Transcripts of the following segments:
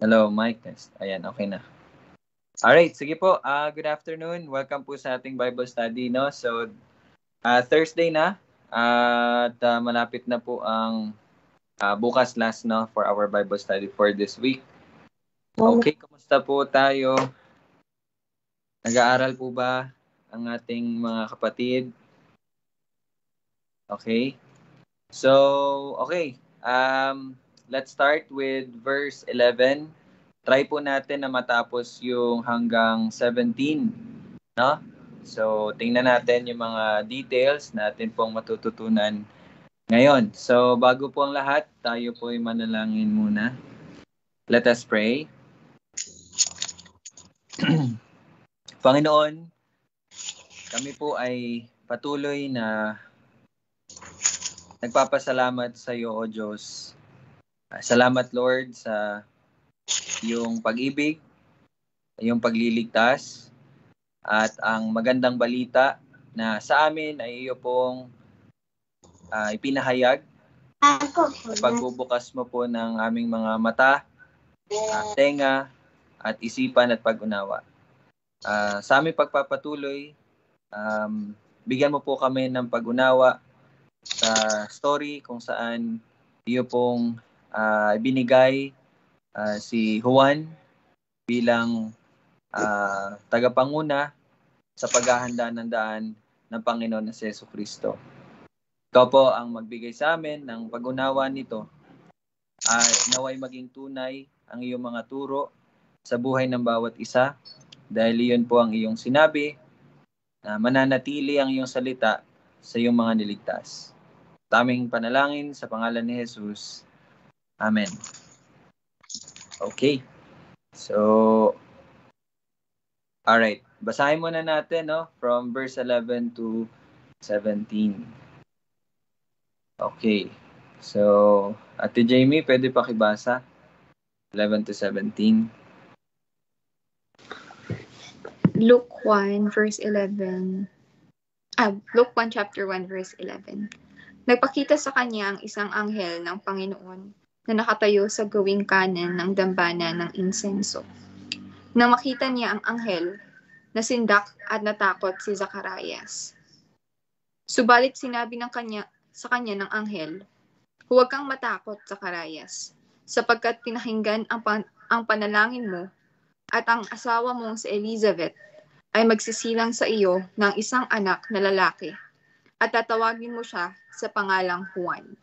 Hello, mic test. Ayan, okay na. Alright, sige po. Good afternoon. Welcome po sa ating Bible study, no? So, Thursday na. At malapit na po ang bukas last, no? For our Bible study for this week. Okay, kumusta po tayo? Nag-aaral po ba ang ating mga kapatid? Okay. So, okay. Let's start with verse 11. Try po natin na matapos yung hanggang 17, no? So, tingnan natin yung mga details natin pong matututunan ngayon. So, bago po ang lahat, tayo po ay manalangin muna. Let us pray. Panginoon, kami po ay patuloy na nagpapasalamat sa iyo, O Diyos. Salamat, Lord, sa iyong pag-ibig, iyong pagliligtas, at ang magandang balita na sa amin ay iyo pong ipinahayag. Pagbubukas mo po ng aming mga mata, tenga, at isipan at pag-unawa. Sa aming pagpapatuloy, bigyan mo po kami ng pag-unawa sa story kung saan iyo pong binigay si Juan bilang tagapanguna sa paghahanda ng daan ng Panginoon na si Jesucristo. Ikaw po ang magbigay sa amin ng pag-unawa nito at naway maging tunay ang iyong mga turo sa buhay ng bawat isa dahil iyon po ang iyong sinabi na mananatili ang iyong salita sa iyong mga niligtas. Taming panalangin sa pangalan ni Jesus. Amen. Okay. So, alright. Basahin muna natin, no? From verse 11 to 17. Okay. So, Ate Jamie, pwede pakibasa? 11 to 17. Luke 1 verse 11. Luke 1 chapter 1 verse 11. Nagpakita sa kanya ang isang anghel ng Panginoon na nakatayo sa gawing kanan ng dambana ng insenso. Nang makita niya ang anghel, nasindak at natakot si Zacarias. Subalit sinabi sa kanya ng anghel, "Huwag kang matakot, Zacarias, sapagkat pinakinggan ang panalangin mo at ang asawa mong si Elizabeth ay magsisilang sa iyo ng isang anak na lalaki at tatawagin mo siya sa pangalang Juan.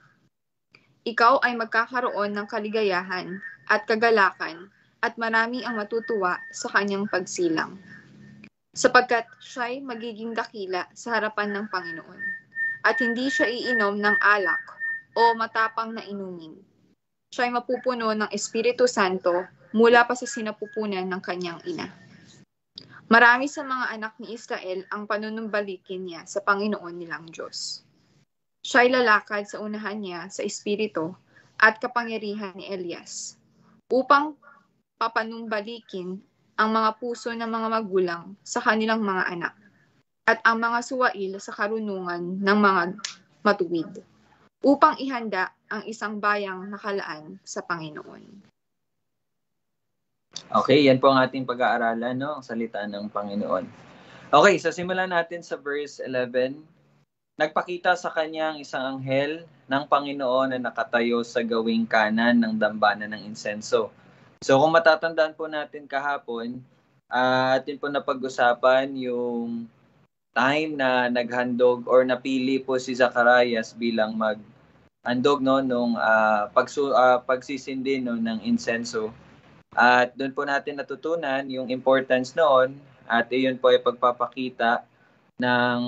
Ikaw ay magkakaroon ng kaligayahan at kagalakan at marami ang matutuwa sa kanyang pagsilang. Sapagkat siya'y magiging dakila sa harapan ng Panginoon at hindi siya iinom ng alak o matapang na inumin. Siya'y mapupuno ng Espiritu Santo mula pa sa sinapupunan ng kanyang ina. Marami sa mga anak ni Israel ang panunumbalikin niya sa Panginoon nilang Diyos. Siya'y lalakad sa unahan niya sa espiritu at kapangyarihan ni Elias, upang papanumbalikin ang mga puso ng mga magulang sa kanilang mga anak, at ang mga suwail sa karunungan ng mga matuwid, upang ihanda ang isang bayang nakalaan sa Panginoon. Okay, yan po ang ating pag-aaralan, no? Ang salita ng Panginoon. Okay, so simulan natin sa verse 11. Nagpakita sa kanya ang isang anghel ng Panginoon na nakatayo sa gawing kanan ng dambana ng insenso. So kung matatandaan po natin kahapon, atin po napag-usapan yung time na naghandog or napili po si Zacarias bilang maghandog, no, nung pagsisindi, no, ng insenso. At doon po natin natutunan yung importance noon at iyon po ay pagpapakita ng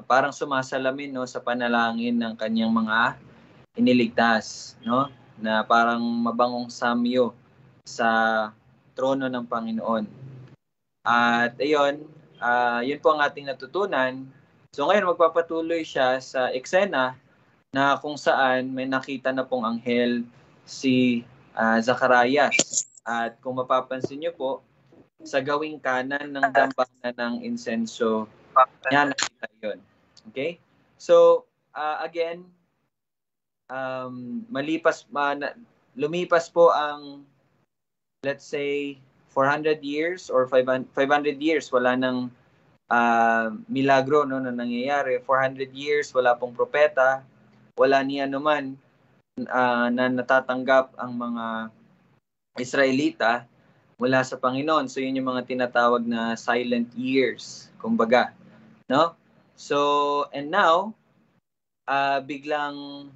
parang sumasalamin, no, sa panalangin ng kanyang mga iniligtas, no, na parang mabangong samyo sa trono ng Panginoon. At ayun, yun po ang ating natutunan. So ngayon magpapatuloy siya sa eksena na kung saan may nakita na pong anghel si Zacarias. At kung mapapansin niyo po, sa gawing kanan ng dambana ng insenso, yan nakita yun. Okay? So, again, lumipas po ang, let's say, 400 years or 500 years, wala nang milagro no, na nangyayari. 400 years, wala pong propeta, wala niya naman na natatanggap ang mga Israelita mula sa Panginoon. So yun yung mga tinatawag na silent years, kumbaga, no? So, and now, biglang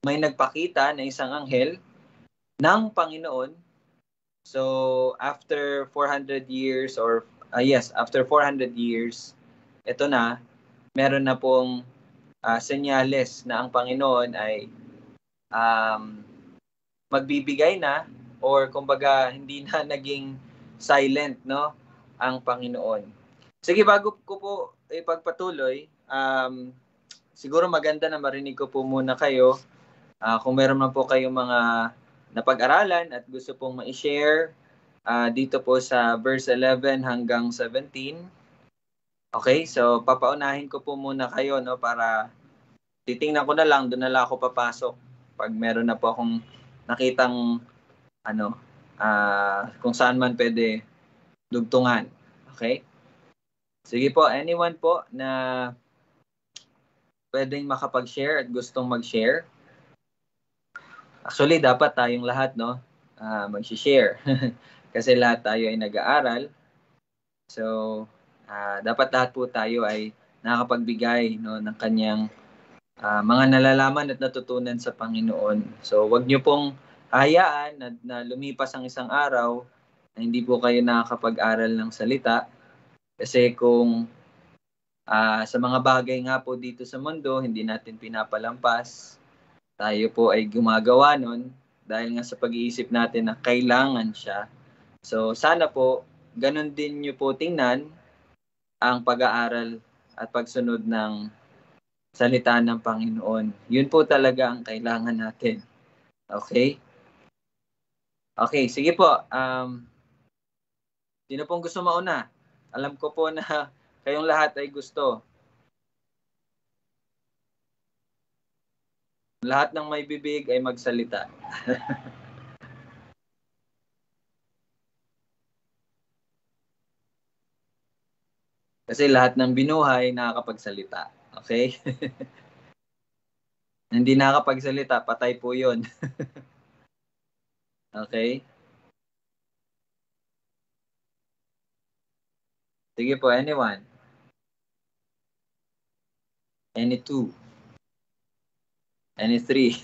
may nagpakita na isang anghel ng Panginoon. So, after 400 years after 400 years, ito na, meron na pong senyales na ang Panginoon ay magbibigay na, or kumbaga hindi na naging silent, no, ang Panginoon. Sige, bago ko po ipagpatuloy, siguro maganda na marinig ko po muna kayo kung meron man po kayong mga napag-aralan at gusto pong ma-share dito po sa verse 11 hanggang 17. Okay, so papaunahin ko po muna kayo, no, para titingnan ko na lang, doon na lang ako papasok pag meron na po akong nakitang kung saan man pwede dugtungan. Okay? Sige po, anyone po na pwedeng makapag-share at gustong mag-share? Actually, dapat tayong lahat, no, mag-share. Kasi lahat tayo ay nag-aaral. So, dapat lahat po tayo ay nakapagbigay, no, ng kanyang mga nalalaman at natutunan sa Panginoon. So, wag niyo pong hayaan na lumipas ang isang araw na hindi po kayo nakakapag-aral ng salita. Kasi kung sa mga bagay nga po dito sa mundo, hindi natin pinapalampas, tayo po ay gumagawa nun dahil nga sa pag-iisip natin na kailangan siya. So, sana po, ganun din niyo po tingnan ang pag-aaral at pagsunod ng salita ng Panginoon. Yun po talaga ang kailangan natin. Okay? Okay, sige po. Sino pong gusto mauna? Alam ko po na kayong lahat ay gusto. Lahat ng may bibig ay magsalita. Kasi lahat ng binuhay nakakapagsalita. Okay? Hindi nakakapagsalita, patay po yun. Okay? Sige po, anyone? Any two? Any three?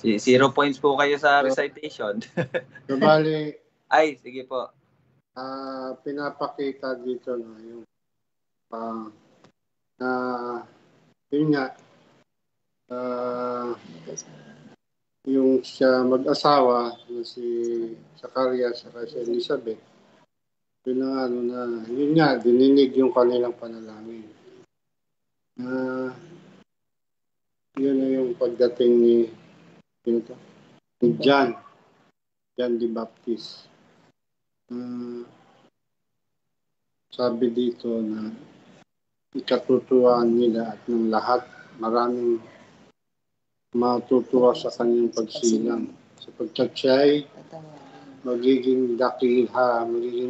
Zero points po kayo sa recitation. So, bali, Ay, sige po. pinapakita dito na yung yun nga, yung siya mag-asawa na si Zacarias at si Elizabeth, yun nga, yun nga, dininig yung kanilang panalangin. Yun na yung pagdating ni John the Baptist. Sabi dito na ikatutuwaan nila at ng lahat, maraming matutuwa sa kanyang pagsilang. Sapagkat siya ay magiging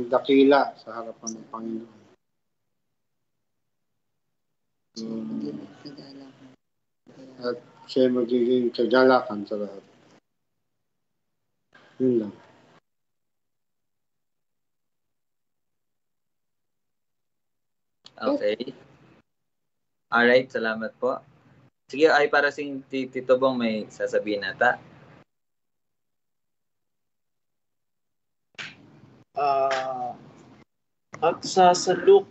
dakila sa harapan ng Panginoon. At siya magiging kagalakan sa lahat. Yun lang. Okay. Alright, salamat po. Sige, ay para sing Tito Bong may sasabihin nata. At sa Luke,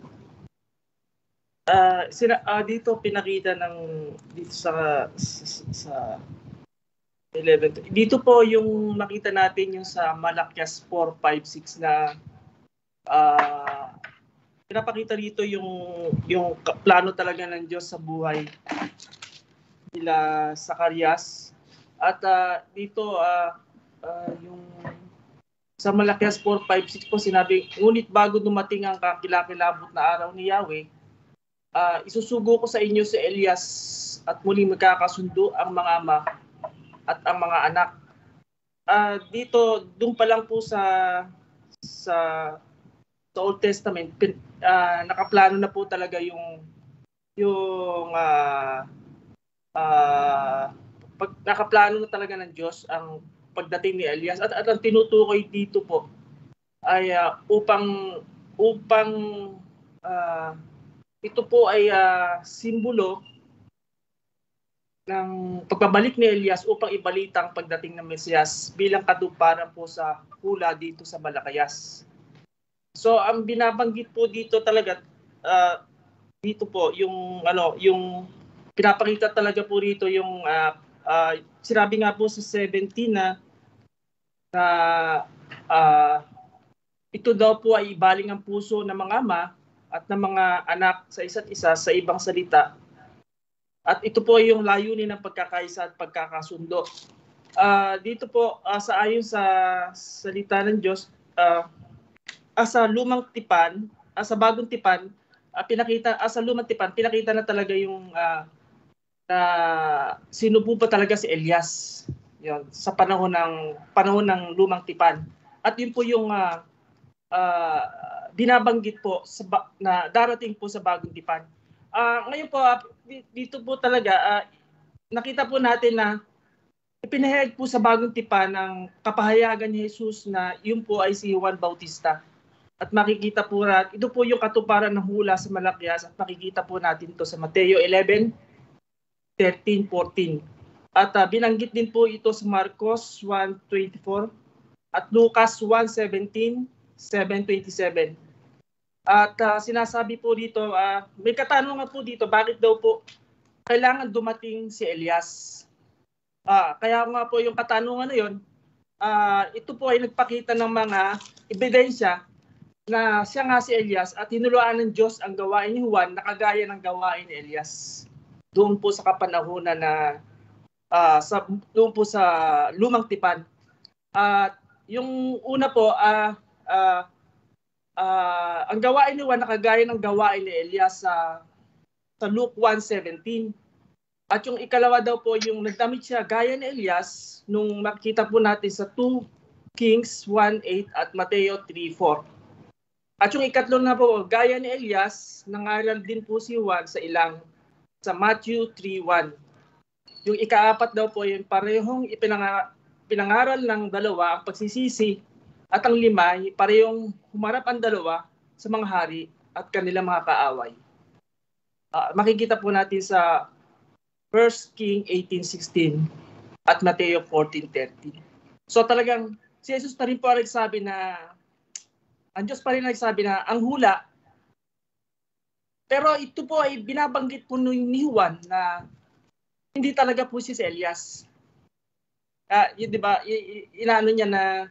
dito pinakita dito sa 11. Dito po yung makita natin yung sa Malakias 4:5-6 na pinapakita dito yung plano talaga ng Diyos sa buhay nila Zacarias. At dito yung Sa Malakias 4:5-6 po sinabi, ngunit bago dumating ang kakilakilabot na araw ni Yahweh, isusugo ko sa inyo si Elias at muling magkakasundo ang mga ama at ang mga anak. Dito, doon pa lang po sa Old Testament, nakaplano na po talaga yung nakaplano na talaga ng Diyos ang pagdating ni Elias at ang tinutukoy dito po ay upang ito po ay simbolo ng pagbabalik ni Elias upang ibalita ang pagdating ng Mesiyas bilang katuparan po sa hula dito sa Malakayas. So ang binabanggit po dito talaga dito po yung pinapakita talaga po rito yung sinabi nga po sa 17 na ito daw po ay ibaling ang puso ng mga ama at ng mga anak sa isa't isa sa ibang salita. At ito po ay yung layunin ng pagkakaisa at pagkakasundo. Dito po ayon sa salita ng Diyos, sa lumang tipan, sa bagong tipan, sa lumang tipan, pinakita na talaga yung sinubo pa talaga si Elias. Yun, sa panahon ng lumang tipan. At yun po yung binabanggit po na darating po sa bagong tipan. Ngayon po, dito po talaga, nakita po natin na ipinahayag po sa bagong tipan ng kapahayagan ni Jesus na yun po ay si Juan Bautista. At makikita po natin, ito po yung katuparan ng hula sa Malakias at makikita po natin to sa Mateo 11, 13, 14. At binanggit din po ito sa Marcos 1:24 at Lucas 1:17, 7:27. At sinasabi po dito, may katanungan po dito, bakit daw po kailangan dumating si Elias? Kaya nga po yung katanungan na yun, ito po ay nagpakita ng mga ebidensya na siya nga si Elias at hinuluan ng Diyos ang gawain ni Juan na kagaya ng gawain ni Elias. Doon po sa kapanahunan na doon po sa lumang tipan. Yung una po, ang gawain ni Juan na kagaya ng gawain ni Elias sa Luke 1:17. At yung ikalawa daw po, yung nagdamit siya gaya ni Elias nung makita po natin sa 2 Kings 1:8 at Mateo 3:4. At yung ikatlo na po, gaya ni Elias, nangaral din po si Juan sa sa Matthew 3:1. Yung ikaapat daw po, yung parehong pinangaral ng dalawa ang pagsisisi at ang lima, parehong humarap ang dalawa sa mga hari at kanilang mga kaaway. Makikita po natin sa 1 King 18:16 at Mateo 14:13. So talagang si Jesus pa rin po ang nagsabi na ang Diyos pa rin nagsabi na ang hula. Pero ito po ay binabanggit po ni Juan na hindi talaga po si Elias. Yun, di ba? Inaano niya na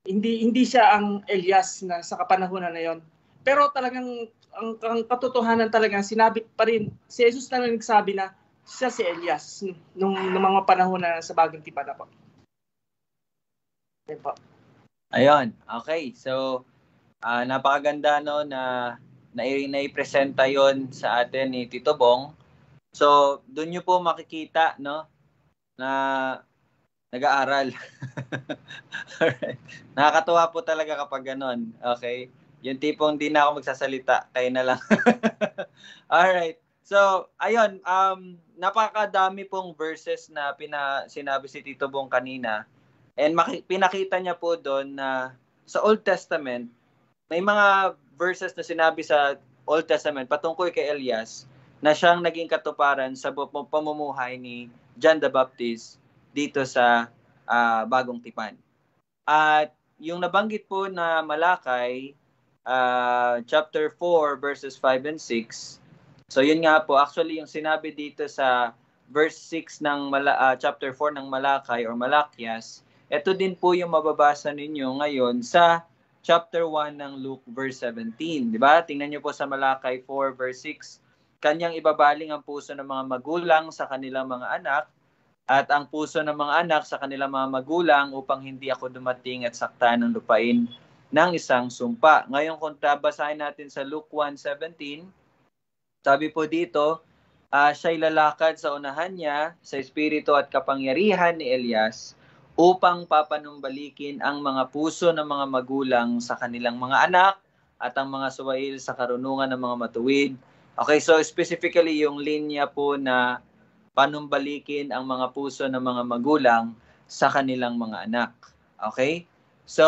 hindi siya ang Elias na sa kapanahunan na yon. Pero talagang ang katotohanan talaga sinabi pa rin si Jesus na nagsabi na siya si Elias nung mga panahon na sa bagong tipan na po. Okay po. Ayun. Okay. So napakaganda no na naipresenta yon sa atin ni Tito Bong. So doon niyo po makikita no na nag-aaral. Alright. Nakakatuwa po talaga kapag gano'n. Okay? Yung tipong di na ako magsasalita, kayo na lang. Alright. So, ayun, napakadami pong verses na sinabi si Tito Bong kanina. And pinakita niya po doon na sa Old Testament, may mga verses na sinabi sa Old Testament patungkol kay Elias na siyang naging katuparan sa pamumuhay ni John the Baptist dito sa bagong tipan. At yung nabanggit po na Malakay, chapter 4, verses 5 and 6. So yun nga po, actually yung sinabi dito sa verse 6 ng chapter 4 ng Malakay or Malakias, ito din po yung mababasa ninyo ngayon sa chapter 1 ng Luke verse 17. Di ba? Tingnan nyo po sa Malakay 4 verse 6. Kanyang ibabaling ang puso ng mga magulang sa kanilang mga anak at ang puso ng mga anak sa kanilang mga magulang upang hindi ako dumating at saktan ng lupain ng isang sumpa. Ngayon kung basahin natin sa Luke 1:17, sabi po dito, siya'y lalakad sa unahan niya sa espiritu at kapangyarihan ni Elias upang papanumbalikin ang mga puso ng mga magulang sa kanilang mga anak at ang mga suwail sa karunungan ng mga matuwid. Okay, so specifically yung linya po na panumbalikin ang mga puso ng mga magulang sa kanilang mga anak. Okay? So,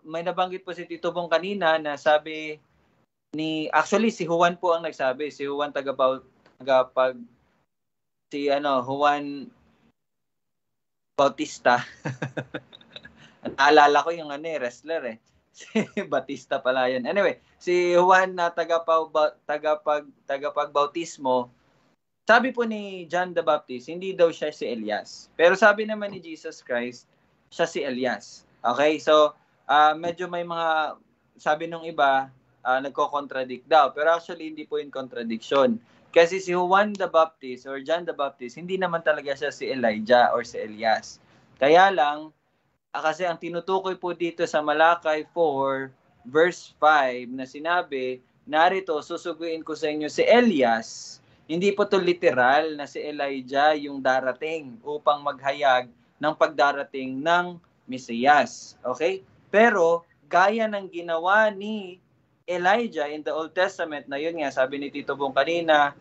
may nabanggit po si Tito Bong kanina na sabi actually si Juan po ang nagsabi, si Juan Juan Bautista. Naalala ko yung wrestler si Batista pala yun. Anyway, si Juan na tagapagbautismo, sabi po ni John the Baptist, hindi daw siya si Elias. Pero sabi naman ni Jesus Christ, siya si Elias. Okay? So, medyo may mga, sabi nung iba, nagko-contradict daw. Pero actually, hindi po yung contradiction. Kasi si Juan the Baptist or John the Baptist, hindi naman talaga siya si Elijah or si Elias. Kaya lang, kasi ang tinutukoy po dito sa Malakay 4, verse 5, na sinabi, narito, susuguin ko sa inyo si Elias. Hindi po to literal na si Elijah yung darating upang maghayag ng pagdarating ng Mesiyas. Okay? Pero, gaya ng ginawa ni Elijah in the Old Testament, na yun nga, sabi ni Tito Bong kanina,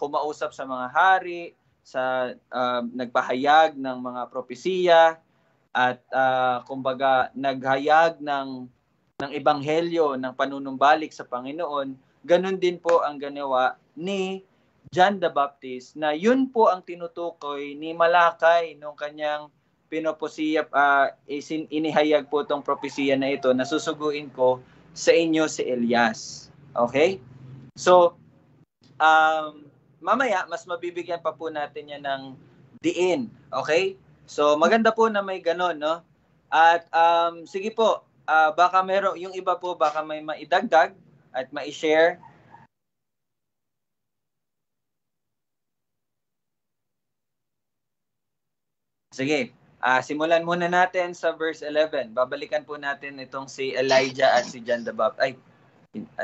kumausap sa mga hari, sa nagpahayag ng mga propesiya, at kumbaga naghayag ng ebanghelyo, ng panunumbalik sa Panginoon. Ganun din po ang ginawa ni John the Baptist, na yun po ang tinutukoy ni Malakay nung kanyang pinopesiya, inihayag po tong propesiya na ito, na susuguin ko sa inyo si Elias. Okay? So, mamaya, mas mabibigyan pa po natin yan ng diin. Okay? So, maganda po na may ganon, no? At, sige po, baka meron, yung iba po, baka may maidagdag at mai-share. Sige, simulan muna natin sa verse 11. Babalikan po natin itong si Elijah at si John the Baptist.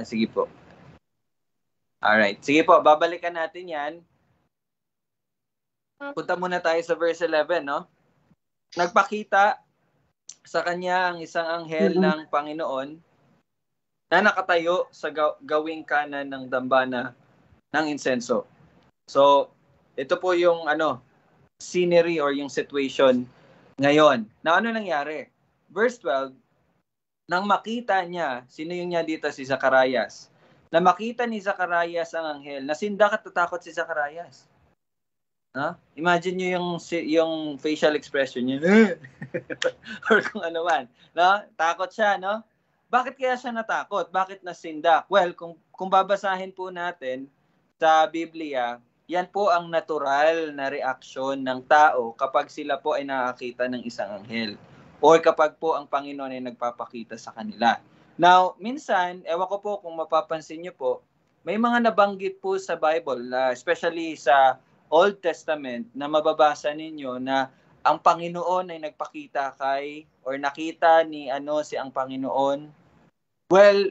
Sige po. Alright, sige po, babalikan natin yan. Punta muna tayo sa verse 11, no? Nagpakita sa kanya ang isang anghel ng Panginoon na nakatayo sa gawing kanan ng dambana ng insenso. So, ito po yung scenery or yung situation ngayon. Na ano nangyari? Verse 12, nang makita niya, sino yung niya dito? Si Zacarias. Na makita ni Zacarias ang anghel, nasindak at tatakot si Zacarias. Imagine nyo yung facial expression niya. Or kung ano man. No? Takot siya, no? Bakit kaya siya natakot? Bakit nasindak? Well, kung babasahin po natin sa Biblia, yan po ang natural na reaksyon ng tao kapag sila po ay nakakita ng isang anghel. O kapag po ang Panginoon ay nagpapakita sa kanila. Now, minsan, ewan ko po kung mapapansin nyo po, may mga nabanggit po sa Bible, especially sa Old Testament, na mababasa ninyo na ang Panginoon ay nagpakita or nakita ni si ang Panginoon. Well,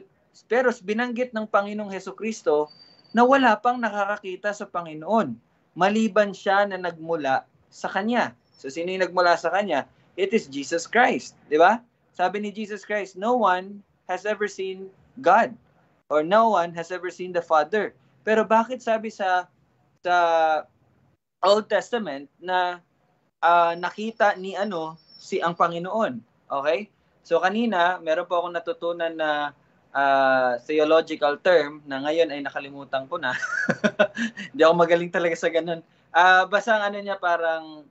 pero binanggit ng Panginoong Hesukristo na wala pang nakakakita sa Panginoon, maliban siya na nagmula sa Kanya. So, sino yung nagmula sa Kanya? It is Jesus Christ. Di ba? Sabi ni Jesus Christ, no one has ever seen God, or no one has ever seen the Father. Pero bakit sabi sa Old Testament na nakita ni si ang Panginoon? Okay? So kanina, meron po akong natutunan na theological term na ngayon ay nakalimutan ko na. Hindi ako magaling talaga sa ganun. Basta niya parang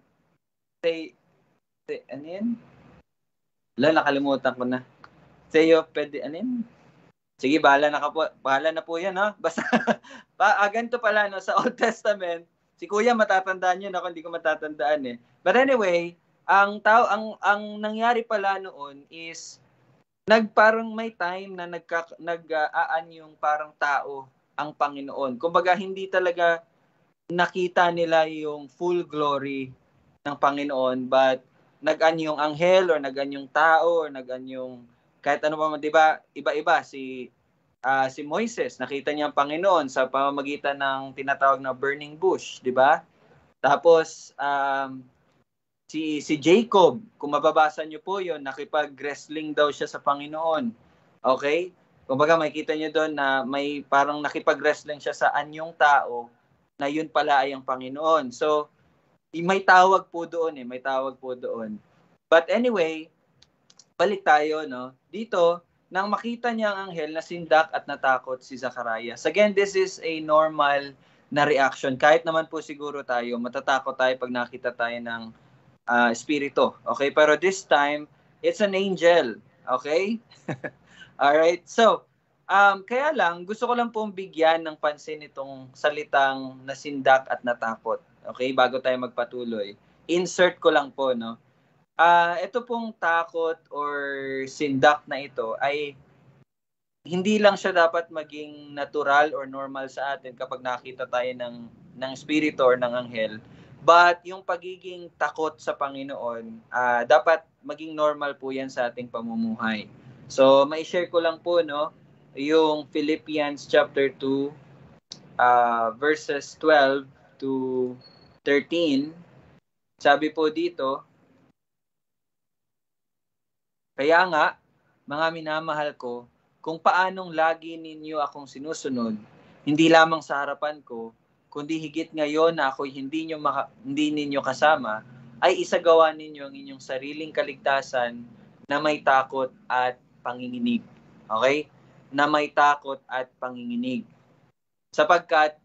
ano yan? Nakalimutan ko na. Sige, bahala na po yan, no? Basta, ganito pala, no, sa Old Testament, si Kuya matatandaan yun, ako hindi ko matatandaan eh. But anyway, ang nangyari pala noon is, parang may time na nag-aan yung parang tao ang Panginoon. Kumbaga, hindi talaga nakita nila yung full glory ng Panginoon, but nag-anyong anghel or nag-anyong tao or nag-anyong kahit ano pa man, 'di ba? Iba-iba si Moises, nakita niya ang Panginoon sa pamamagitan ng tinatawag na burning bush, 'di ba? Tapos si Jacob, kung mababasa niyo po 'yon, nakipag-wrestling daw siya sa Panginoon. Okay? Kumbaga makikita niyo doon na may parang nakipag-wrestling siya sa anyong tao na yun pala ay ang Panginoon. So may tawag po doon may tawag po doon. But anyway, balik tayo dito nang makita niya ang anghel na sindak at natakot si Zacarias. Again, this is a normal na reaction. Kahit naman po siguro tayo, matatakot tayo pag nakita tayo ng espiritu. Okay? Pero this time, it's an angel. Okay? Alright? So, kaya lang, gusto ko lang pong bigyan ng pansin itong salitang nasindak at natakot. Okay? Bago tayo magpatuloy. Insert ko lang po, ito pong takot or sindak na ito ay hindi lang siya dapat maging natural or normal sa atin kapag nakita tayo ng espiritu or ng anghel. But yung pagiging takot sa Panginoon, dapat maging normal po yan sa ating pamumuhay. So, mai-share ko lang po, yung Philippians chapter 2, verses 12 to 13. Sabi po dito, kaya nga, mga minamahal ko, kung paanong lagi ninyo akong sinusunod, hindi lamang sa harapan ko, kundi higit ngayon na ako'y hindi ninyo kasama, ay isagawa ninyo ang inyong sariling kaligtasan na may takot at panginginig. Okay? Na may takot at panginginig. Sapagkat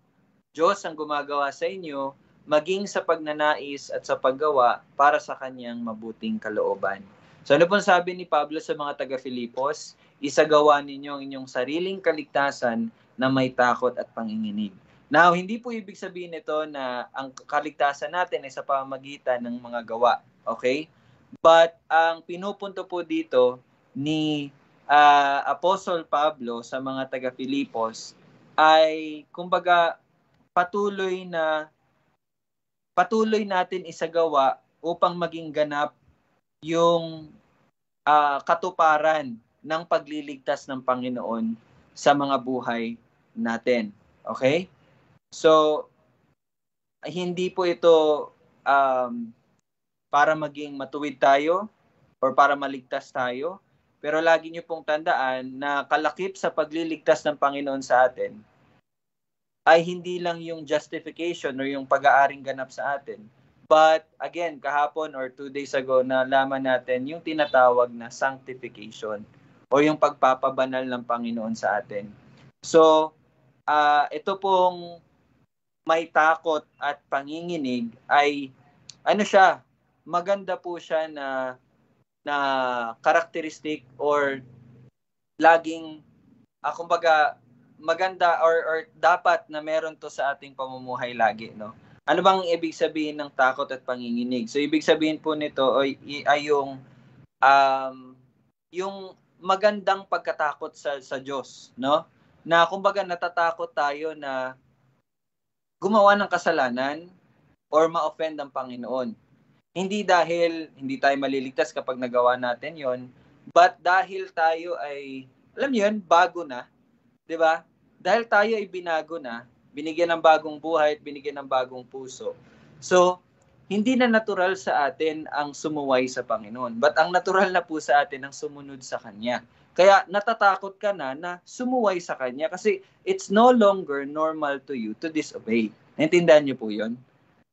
Diyos ang gumagawa sa inyo, maging sa pagnanais at sa paggawa para sa kanyang mabuting kalooban. So ano pong sabi ni Pablo sa mga taga-Filipos? Isagawa ninyo ang inyong sariling kaligtasan na may takot at panginginig. Now, hindi po ibig sabihin nito na ang kaligtasan natin ay sa pamamagitan ng mga gawa. Okay? But ang pinupunto po dito ni Apostle Pablo sa mga taga-Filipos ay kumbaga patuloy natin isagawa upang maging ganap yung katuparan ng pagliligtas ng Panginoon sa mga buhay natin. Okay? So, hindi po ito para maging matuwid tayo or para maligtas tayo. Pero lagi niyo pong tandaan na kalakip sa pagliligtas ng Panginoon sa atin ay hindi lang yung justification or yung pag-aaring ganap sa atin. But again, kahapon or 2 days ago, nalaman natin yung tinatawag na sanctification o yung pagpapabanal ng Panginoon sa atin. So, ito pong may takot at panginginig ay maganda po siya na karakteristik or laging kumbaga maganda or dapat na meron to sa ating pamumuhay lagi, Ano bang ibig sabihin ng takot at panginginig? So ibig sabihin po nito ay yung magandang pagkatakot sa Diyos, Na kumbaga natatakot tayo na gumawa ng kasalanan or ma-offend ang Panginoon. Hindi dahil hindi tayo maliligtas kapag nagawa natin 'yon, but dahil tayo ay bago na, 'di ba? Dahil tayo ay binago na, binigyan ng bagong buhay at binigyan ng bagong puso. So, hindi na natural sa atin ang sumuway sa Panginoon. But ang natural na po sa atin ang sumunod sa Kanya. Kaya natatakot ka na sumuway sa Kanya kasi it's no longer normal to you to disobey. Naintindihan niyo po yun?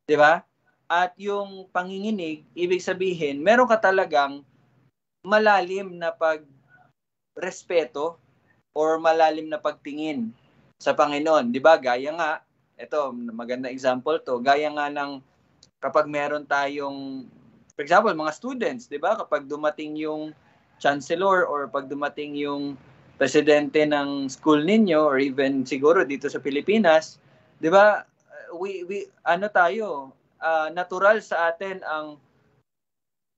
Di ba? At yung panginginig, ibig sabihin, meron ka talagang malalim na pagrespeto or malalim na pagtingin sa Panginoon. Di ba? Gaya nga, ito, maganda example to, gaya nga ng kapag meron tayong, for example, mga students, di ba? Kapag dumating yung chancellor or pag dumating yung presidente ng school ninyo or even siguro dito sa Pilipinas, di ba? Natural sa atin ang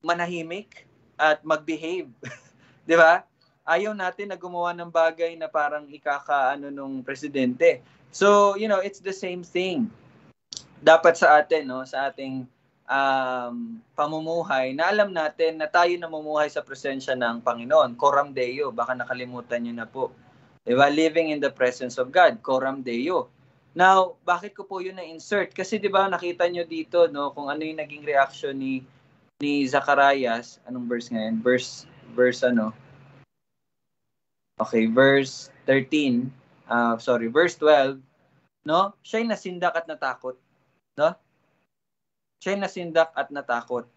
manahimik at mag-behave. Di ba? Ayaw natin na gumawa ng bagay na parang nung presidente. So, it's the same thing. Dapat sa atin, sa ating pamumuhay na alam natin na tayo namumuhay sa presensya ng Panginoon. Coram Deo, baka nakalimutan nyo na po. Diba? Living in the presence of God, Coram Deo. Now, bakit ko po yun na-insert? Kasi diba nakita nyo dito no, kung ano yung naging reaction ni Zacharias. Anong verse ngayon? Verse ano? Okay, verse 13. Verse 12. No? Siya'y nasindak at natakot. No? Siya'y nasindak at natakot.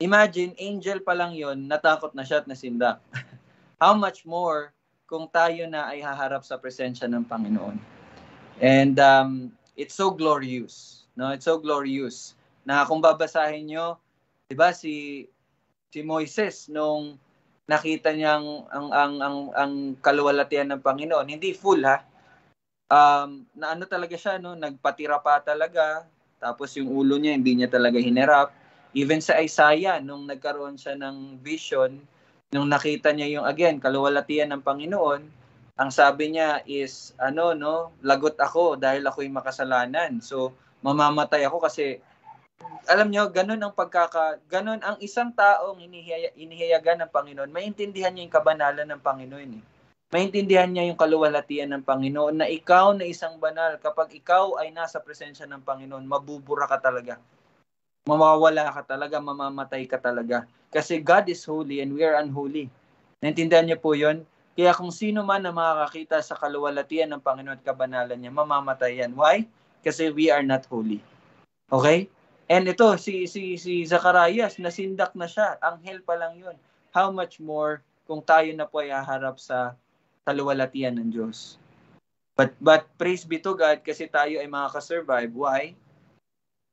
Imagine, angel pa lang yon, natakot na siya at nasindak. How much more kung tayo na ay haharap sa presensya ng Panginoon? And it's so glorious. No? It's so glorious na kung babasahin nyo, 'di ba si Moises nung nakita niyang ang kaluwalhatian ng Panginoon, hindi full ha. Na ano talaga siya no, nagpatira pa talaga. Tapos yung ulo niya hindi niya talaga hinerap. Even sa Isaiah nung nagkaroon siya ng vision, nung nakita niya yung again kaluwalhatian ng Panginoon, ang sabi niya is lagot ako dahil ako'y makasalanan. So mamamatay ako kasi alam niyo, ganun ang isang taong inihiyagan ng Panginoon. Maintindihan niya yung kabanalan ng Panginoon eh. Maintindihan niya yung kaluwalhatian ng Panginoon na ikaw na isang banal, kapag ikaw ay nasa presensya ng Panginoon, mabubura ka talaga. Mawawala ka talaga, mamamatay ka talaga. Kasi God is holy and we are unholy. Naintindihan niyo po yun? Kaya kung sino man na makakakita sa kaluwalhatian ng Panginoon at kabanalan niya, mamamatay yan. Why? Kasi we are not holy. Okay? And ito, si Zacharias, nasindak na siya. Anghel pa lang yun. How much more kung tayo na po ay haharap sa kaluwalhatian ng Diyos. But praise be to God kasi tayo ay makakasurvive. Why?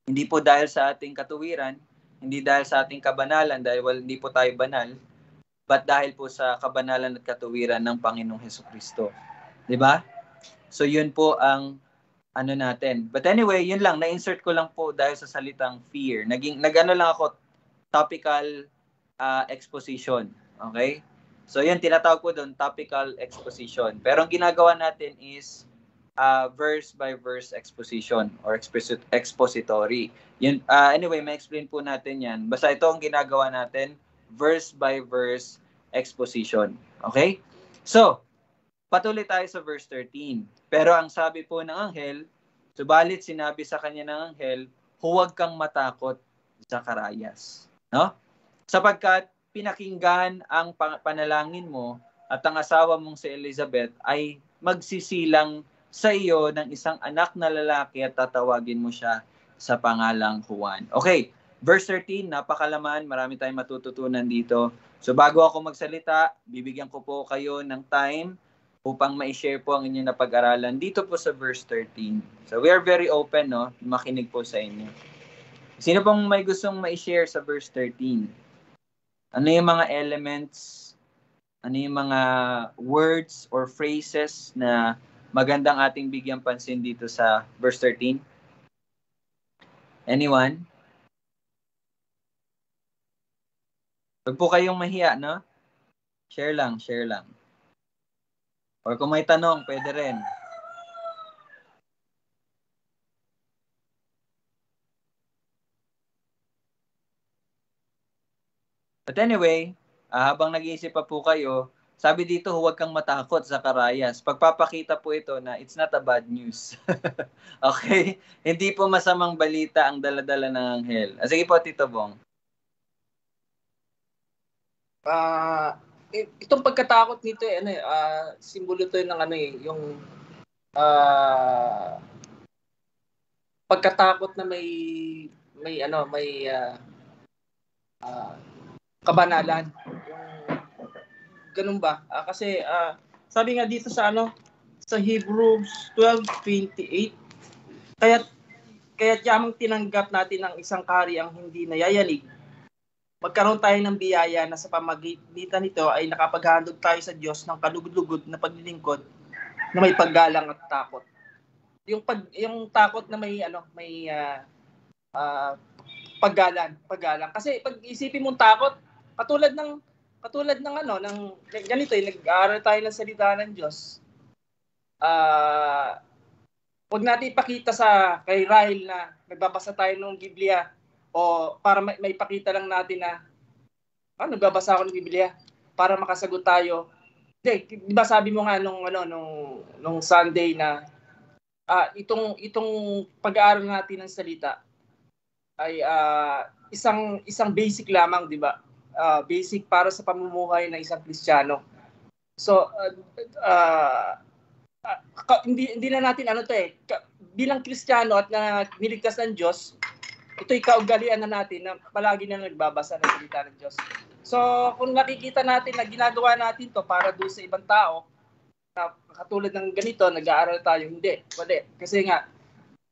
Hindi po dahil sa ating katuwiran, hindi dahil sa ating kabanalan, dahil hindi po tayo banal, but dahil po sa kabanalan at katuwiran ng Panginoong Hesukristo. 'Di ba? So yun po ang ano natin. But anyway, yun lang, na-insert ko lang po dahil sa salitang fear. Nag-ano lang ako, topical exposition. Okay? So yun, tinatawag ko doon, topical exposition. Pero ang ginagawa natin is verse by verse exposition or expository. Yun, anyway, ma-explain po natin yan. Basta ito ang ginagawa natin, verse by verse exposition. Okay? So, patuloy tayo sa verse 13. Pero ang sabi po ng anghel, subalit sinabi sa kanya ng anghel, huwag kang matakot, Zacharias. No? Sapagkat pinakinggan ang panalangin mo at ang asawa mong si Elizabeth ay magsisilang sa iyo ng isang anak na lalaki at tatawagin mo siya sa pangalang Juan. Okay, verse 13, napakalaman, marami tayong matututunan dito. So bago ako magsalita, bibigyan ko po kayo ng time upang ma-share po ang inyong napag-aralan dito po sa verse 13. So we are very open, no? Makinig po sa inyo. Sino pong may gustong ma-share sa verse 13? Ano yung mga elements, ano yung mga words or phrases na magandang ating bigyang pansin dito sa verse 13? Anyone? Huwag po kayong mahiya, no? Share lang. Or kung may tanong, pwede rin. But anyway, habang nag-iisip pa po kayo, sabi dito, huwag kang matakot, Zacharias. Pagpapakita po ito na it's not a bad news. Okay? Hindi po masamang balita ang daladala ng anghel. Sige po, Tito Bong. Itong pagkatakot nito simbolo to ng yung pagkatakot na may kabanalan. Ganun ba? Kasi sabi nga dito sa Hebrews 12:28, kaya't yamang tinanggap natin ang isang kahariang hindi nayayanig. Magkaroon tayo ng biyaya na sa pamagitan nito ay nakapaghandog tayo sa Diyos ng kalugod-lugod na paglilingkod na may paggalang at takot. Yung takot na may paggalang. Kasi pag isipin mong takot, katulad ng ganito, nag-aaral tayo ng salita ng Diyos. Huwag natin ipakita kay Rahel na nagbabasa tayo ng Biblia o para may pakita lang natin na nagbabasa ako ng Biblia para makasagot tayo. Hindi, di ba sabi mo nga nung Sunday na itong pag-aaral natin ng salita ay isang basic lamang, di ba? Basic para sa pamumuhay ng isang Kristiyano. So hindi na natin bilang Kristiyano at na niligtas ng Diyos, ito'y kaugalian na natin na palagi na nagbabasa ng salita ng Diyos. So, kung nakikita natin na ginagawa natin to para doon sa ibang tao, na katulad ng ganito, nag-aaral tayo, hindi. Kasi nga,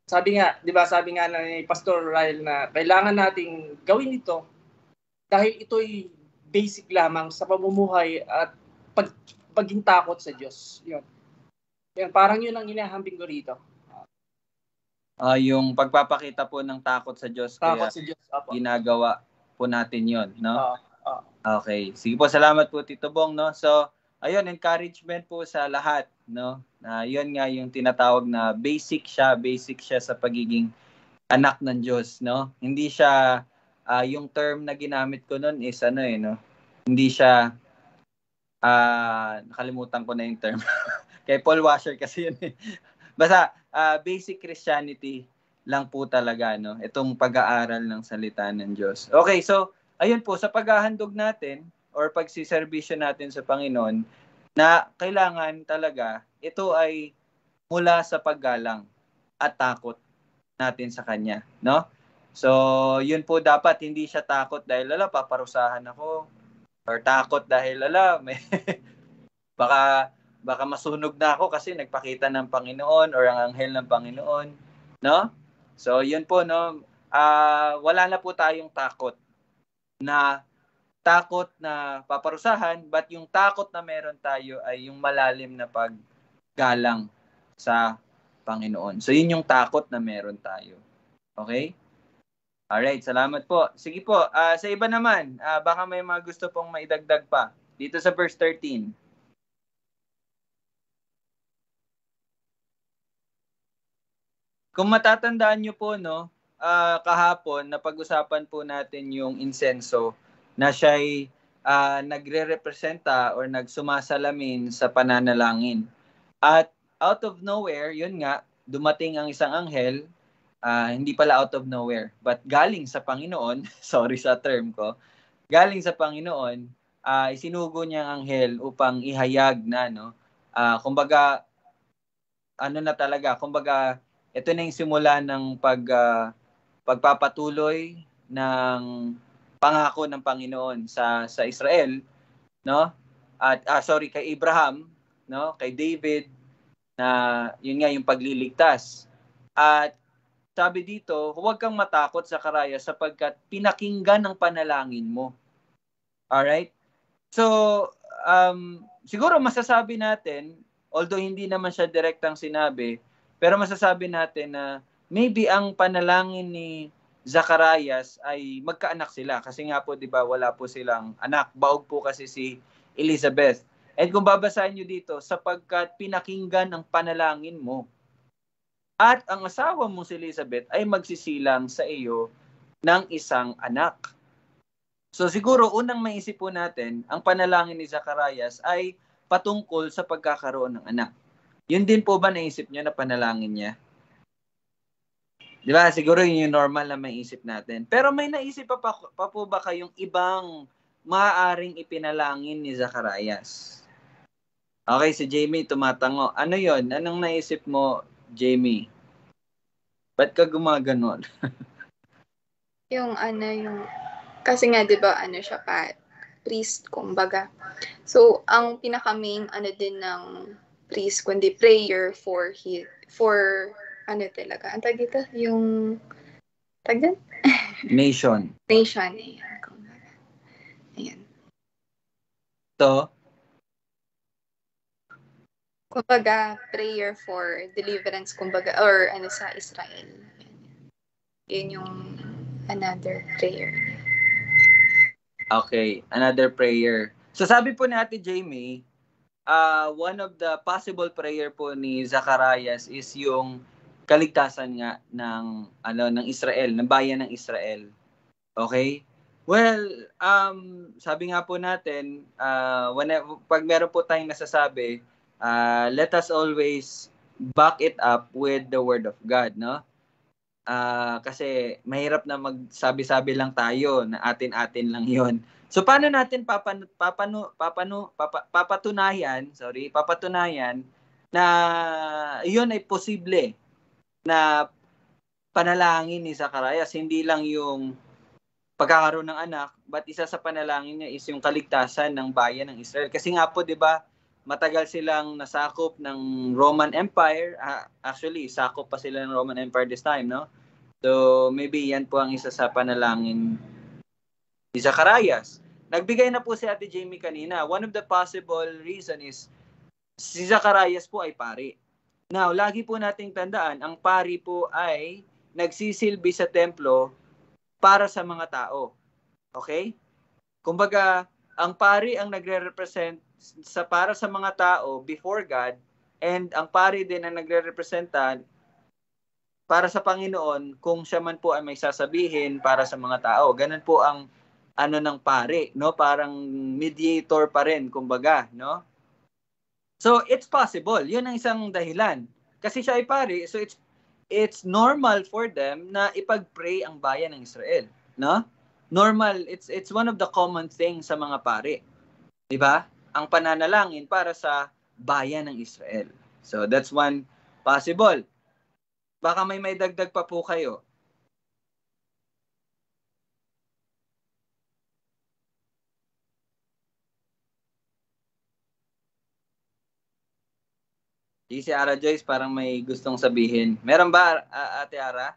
sabi nga ni Pastor Ryle na kailangan nating gawin ito dahil ito'y basic lamang sa pamumuhay at paging takot sa Diyos. Yun. Parang yun ang inahambing ko rito. Yung pagpapakita po ng takot sa Diyos, takot sa Diyos, ginagawa po natin yun, no? Okay. Sige po, salamat po Tito Bong, no? So, ayun, encouragement po sa lahat, no? Yun nga yung tinatawag na basic siya sa pagiging anak ng Diyos, no? Hindi siya, yung term na ginamit ko nun is no? Hindi siya, nakalimutan ko na yung term. Kay Paul Washer kasi yun eh. Basta, basic Christianity lang po talaga, no? Itong pag-aaral ng salita ng Diyos. Okay, so, ayun po, sa paghahandog natin or pagsiservisyo natin sa Panginoon, na kailangan talaga, ito ay mula sa paggalang at takot natin sa Kanya, no? So, yun po dapat, hindi siya takot dahil, paparusahan ako, or takot dahil, may baka masunog na ako kasi nagpakita ng Panginoon or ang anghel ng Panginoon, no? So, yun po, no? Wala na po tayong takot na paparusahan, but yung takot na meron tayo ay yung malalim na paggalang sa Panginoon. So, yun yung takot na meron tayo. Okay? Alright, salamat po. Sige po, sa iba naman, baka may mga gusto pong maidagdag pa. Dito sa verse 13. Kung matatandaan nyo po, no, kahapon, napag-usapan po natin yung insenso na siya'y nagre-representa or nagsumasalamin sa pananalangin. At out of nowhere, yun nga, dumating ang isang anghel, hindi pala out of nowhere, but galing sa Panginoon, sorry sa term ko, galing sa Panginoon, isinugo niya ang anghel upang ihayag na, no, kumbaga, ito na yung simula ng pagpapatuloy ng pangako ng Panginoon sa Israel, no? At kay Abraham, no? Kay David, na yun nga yung pagliligtas. At sabi dito, huwag kang matakot Zakaraya sapagkat pinakinggan ang panalangin mo. Alright? So, siguro masasabi natin, although hindi naman siya direktang sinabi, pero masasabi natin na maybe ang panalangin ni Zacarias ay magkaanak sila. Kasi nga po, di ba, wala po silang anak. Baog po kasi si Elizabeth. And kung babasahin nyo dito, sapagkat pinakinggan ang panalangin mo. At ang asawa mo si Elizabeth ay magsisilang sa iyo ng isang anak. So siguro, unang maisip po natin, ang panalangin ni Zacarias ay patungkol sa pagkakaroon ng anak. Yun din po ba naisip nyo na panalangin niya? Di ba? Siguro yun yung normal na maisip natin. Pero may naisip pa po ba kayong ibang maaaring ipinalangin ni Zacarias? Okay, si Jamie tumatango. Ano yun? Anong naisip mo, Jamie? Ba't ka gumaganon? Kasi nga, di ba, siya priest, kumbaga. So, ang pinaka-main, din ng priest, kundi prayer for talaga. Ang tag dito? Yung, tag din? Nation. Nation, ayan. So, kumbaga, prayer for deliverance, kumbaga, or sa Israel. Yun yung another prayer. Okay, another prayer. So sabi po ni Ate Jamie, one of the possible prayer po ni Zacarias is yung kaligtasan nga ng Israel, ng bayan ng Israel. Okay? Well, sabi nga po natin, pag meron po tayong nasasabi, let us always back it up with the Word of God, no? Kasi mahirap na magsabi-sabi lang tayo na atin-atin lang yon. So paano natin papatunayan na iyon ay posible na panalangin ni Zacarias, hindi lang yung pagkakaroon ng anak, but isa sa panalangin niya is yung kaligtasan ng bayan ng Israel. Kasi nga po, di ba, matagal silang nasakop ng Roman Empire. Actually, sakop pa sila ng Roman Empire this time, no? So, maybe yan po ang isa sa panalangin ni Zacarias. Nagbigay na po si Ate Jamie kanina. One of the possible reason is si Zacarias po ay pari. Now, lagi po nating tandaan, ang pari po ay nagsisilbi sa templo para sa mga tao. Okay? Kumbaga, ang pari ang nagre-represent para sa mga tao before God, and ang pari din ang nagre-representa para sa Panginoon kung siya man po ay may sasabihin para sa mga tao. Ganun po ang ng pari, no? Parang mediator pa rin, kumbaga, no? So, it's possible. Yun ang isang dahilan. Kasi siya ay pari, so it's normal for them na ipag-pray ang bayan ng Israel, no? Normal, it's one of the common things sa mga pari. 'Di ba? Ang pananalangin para sa bayan ng Israel. So that's one possible. Baka may dagdag pa po kayo. Si Ara Joyce parang may gustong sabihin. Meron ba, Ate Ara?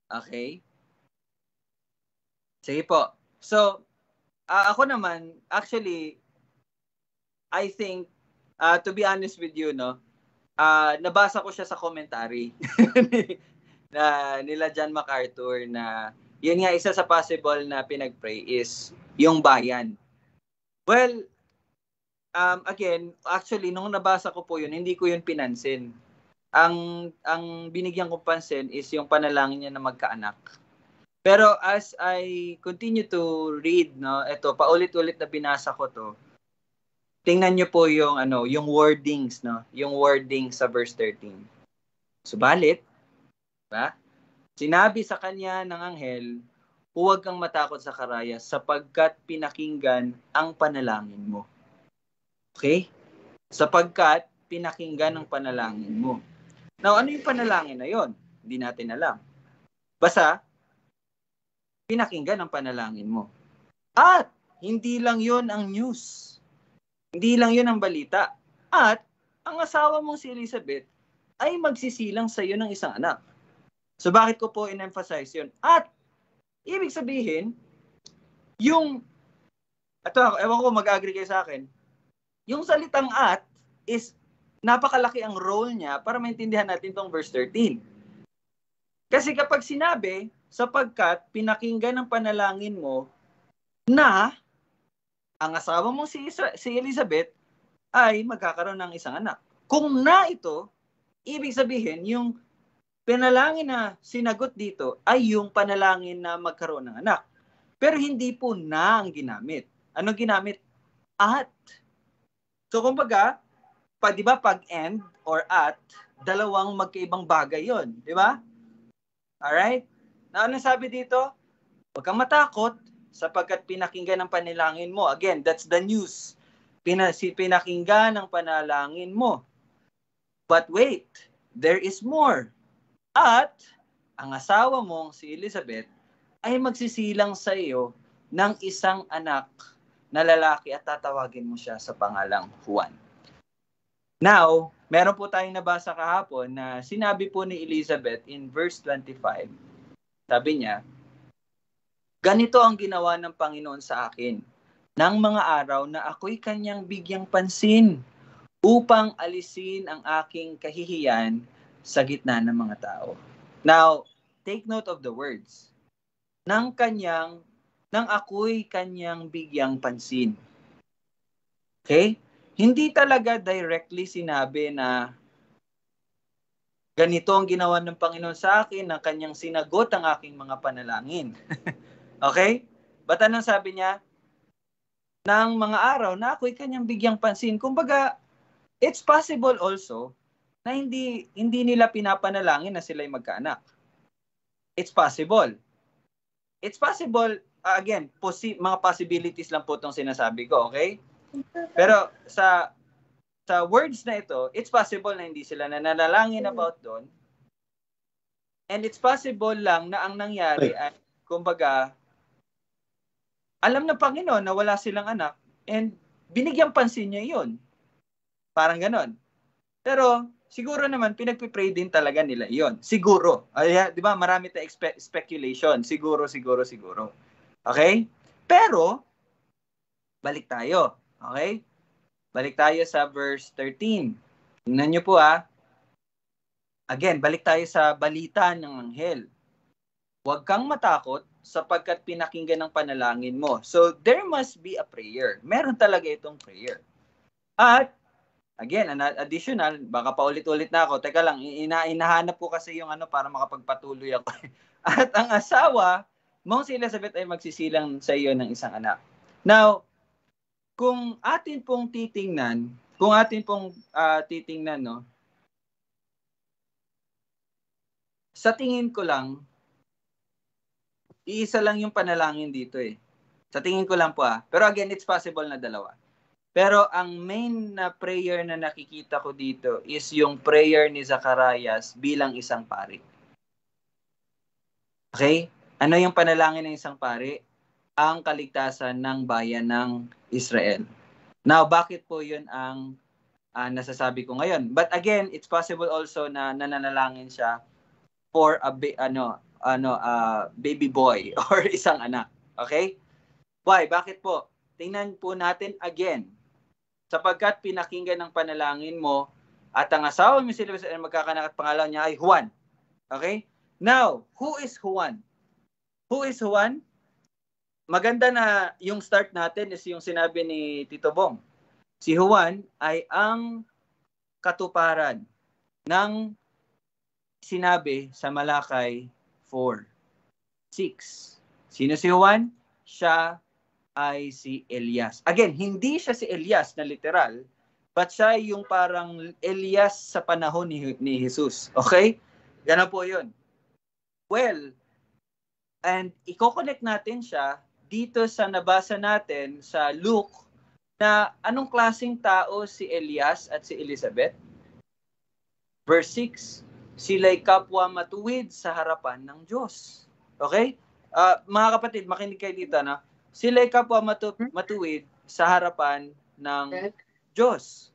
Okay. Sige po. So, ako naman, actually, I think, to be honest with you, no, nabasa ko siya sa commentary na nila John MacArthur na yun nga, isa sa possible na pinag-pray is yung bayan. Well, again, actually, nung nabasa ko po yun, hindi ko yun pinansin. Ang binigyan ko pansin is yung panalangin niya na magkaanak. Pero as I continue to read, no, ito, paulit-ulit na binasa ko to, tingnan niyo po yung, yung wordings, no, yung wording sa verse 13. Subalit, ba? Sinabi sa kanya ng anghel, huwag kang matakot Zacarias sapagkat pinakinggan ang panalangin mo. Okay? Sapagkat pinakinggan ang panalangin mo. Now, ano yung panalangin na yon? Hindi natin alam. Basta, pinakinggan ang panalangin mo. At, hindi lang yon ang news. Hindi lang yon ang balita. At, ang asawa mong si Elizabeth ay magsisilang sa iyo ng isang anak. So, bakit ko po in-emphasize yun? At, ibig sabihin, yung, ewan ko mag-agree kayo sa akin, yung salitang at is napakalaki ang role niya para maintindihan natin tong verse 13. Kasi kapag sinabi, sapagkat pinakinggan ng panalangin mo na ang asawa mong si Elizabeth ay magkakaroon ng isang anak. Kung na ito, ibig sabihin, yung panalangin na sinagot dito ay yung panalangin na magkaroon ng anak. Pero hindi po na ang ginamit. Anong ginamit? At. So kumbaga, di ba pag and or at, dalawang magkaibang bagay yon, di ba? Alright? Na ano sabi dito? Huwag kang matakot sapagkat pinakinggan ang panalangin mo. Again, that's the news. Pinakinggan ang panalangin mo. But wait, there is more. At ang asawa mong si Elizabeth ay magsisilang sa iyo ng isang anak na lalaki at tatawagin mo siya sa pangalang Juan. Now, meron po tayong nabasa kahapon na sinabi po ni Elizabeth in verse 25. Sabi niya, ganito ang ginawa ng Panginoon sa akin ng mga araw na ako'y kanyang bigyang pansin upang alisin ang aking kahihiyan sa gitna ng mga tao. Now, take note of the words. Nang ako'y kanyang bigyang pansin. Okay? hindi talaga directly sinabi na ganito ang ginawa ng Panginoon sa akin, na kanyang sinagot ang aking mga panalangin. Okay? But anong sabi niya? Ng mga araw na ako'y kanyang bigyang pansin. Kumbaga, it's possible also na hindi nila pinapanalangin na sila'y magkaanak. It's possible. It's possible, again, mga possibilities lang po itong sinasabi ko, okay? Pero sa words na ito, it's possible na hindi sila nanalangin about doon. And it's possible lang na ang nangyari ay, kumbaga, alam ng Panginoon na wala silang anak and binigyang pansin niya yun. Parang ganon. Pero siguro naman pinagpipray din talaga nila yun. Siguro. Ay, di ba? Marami tayong speculation. Siguro. Okay? Pero, balik tayo. Okay? Balik tayo sa verse 13. Tingnan nyo po Again, balik tayo sa balita ng anghel. Huwag kang matakot sapagkat pinakinggan ng panalangin mo. So, there must be a prayer. Meron talaga itong prayer. At, again, additional, baka paulit-ulit na ako. Teka lang, inahanap ko kasi yung para makapagpatuloy ako. At ang asawa mong si Elizabeth ay magsisilang sa iyo ng isang anak. Now, kung atin pong titingnan, no, sa tingin ko lang, iisa lang yung panalangin dito Sa tingin ko lang po Pero again, it's possible na dalawa. Pero ang main na prayer na nakikita ko dito is yung prayer ni Zacarias bilang isang pari. Okay? Ano yung panalangin ng isang pari? Ang kaligtasan ng bayan ng Israel. Now, bakit po yun ang nasasabi ko ngayon? But again, it's possible also na nananalangin siya for a baby boy or isang anak. Okay? Why? Bakit po? Tingnan po natin again. Sapagkat pinakinggan ng panalangin mo at ang asawa mo si Elizabeth ay magkakanak at pangalan niya ay Juan. Okay? Now, who is Juan? Who is Juan? Maganda na yung start natin is yung sinabi ni Tito Bong. Si Juan ay ang katuparan ng sinabi sa Malakay 4:6. Sino si Juan? Siya ay si Elias. Again, hindi siya si Elias na literal, but siya yung parang Elias sa panahon ni Jesus. Okay? Ganun po yun. Well, and i-connect natin siya dito sa nabasa natin sa Luke na anong klaseng tao si Elias at si Elizabeth? Verse 6, sila'y kapwa matuwid sa harapan ng Diyos. Okay? Mga kapatid, makinig kayo dito na sila'y kapwa matuwid sa harapan ng Diyos.